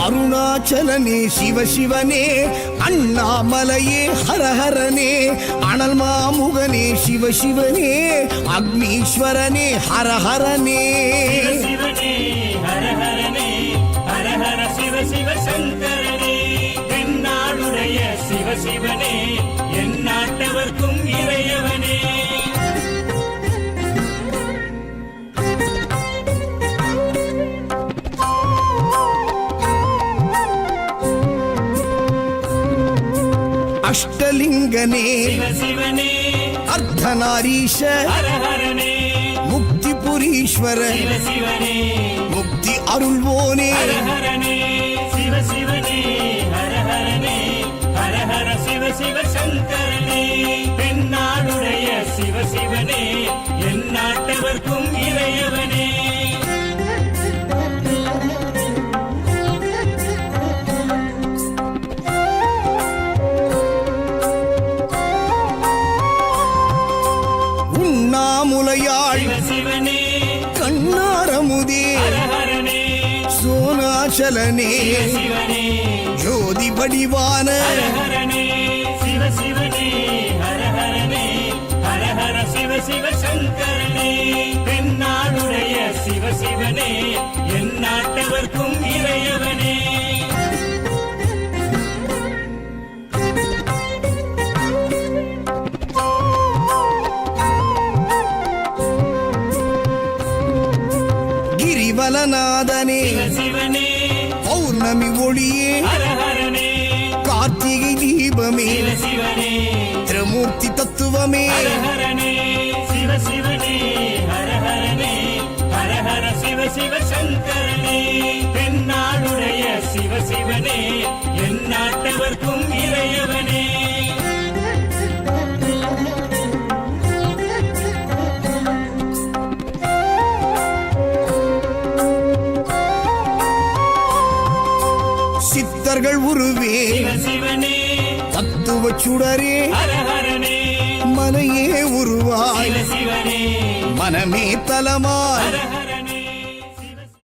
அருணாச்சலனே சிவசிவனே, அண்ணாமலையே ஹரஹரனே, அனல் மாமுகனே சிவசிவனே, அக்னீஸ்வரனே ஹரஹரனே. சிவசிவனே ஹரஹரனே, ஹரஹர சிவ சிவ சங்கரனே, தென்னாடுடைய சிவசிவனே, என் நாட்டவர்க்கும் இறையவனே. அஷ்டலிங்கனே சிவசிவனே, அர்த்தநாரீஷ ஹரஹரனே, முக்திபுரீஸ்வர சிவசிவனே, முக்தி அருள்வோனே. ஹரஹரனே சிவசிவனே, ஹரஹரனே, ஹரஹர சிவ சிவ சங்கரனே, தென்னாடுடைய சிவசிவனே, என் நாட்டவர்க்கும் இறையவனே. உண்ணாமுலையாள் சிவசிவனே, கண்ணாரமுதே ஹரஹரனே, சோனாச்சலனே சிவசிவனே, ஜோதி வடிவான ஹரஹரனே சிவசிவனே, ஹரஹரனே, ஹரஹர சிவ சிவ சங்கரனே, தென்னாடுடைய சிவசிவனே, என் நாட்டவர்க்கும் இறையவனே. கிரிவலநாதனே சிவசிவனே, பௌர்ணமி ஒளியே ஹரஹரனே, கார்த்திகை தீபமே சிவசிவனே, திரமூர்த்தி தத்துவமே. ஹரஹரனே சிவசிவனே, ஹரஹரனே, ஹரஹர சிவ சிவ சங்கரனே, தென்னாடுடைய சிவசிவனே, என் நாட்டவர்க்கும் இறையவனே. சித்தர்கள் உருவே சிவசிவனே, தத்துவ சுடரே ஹரஹரனே, மனையே உருவாய் சிவசிவனே, மனமே தலமாய் ஹரஹர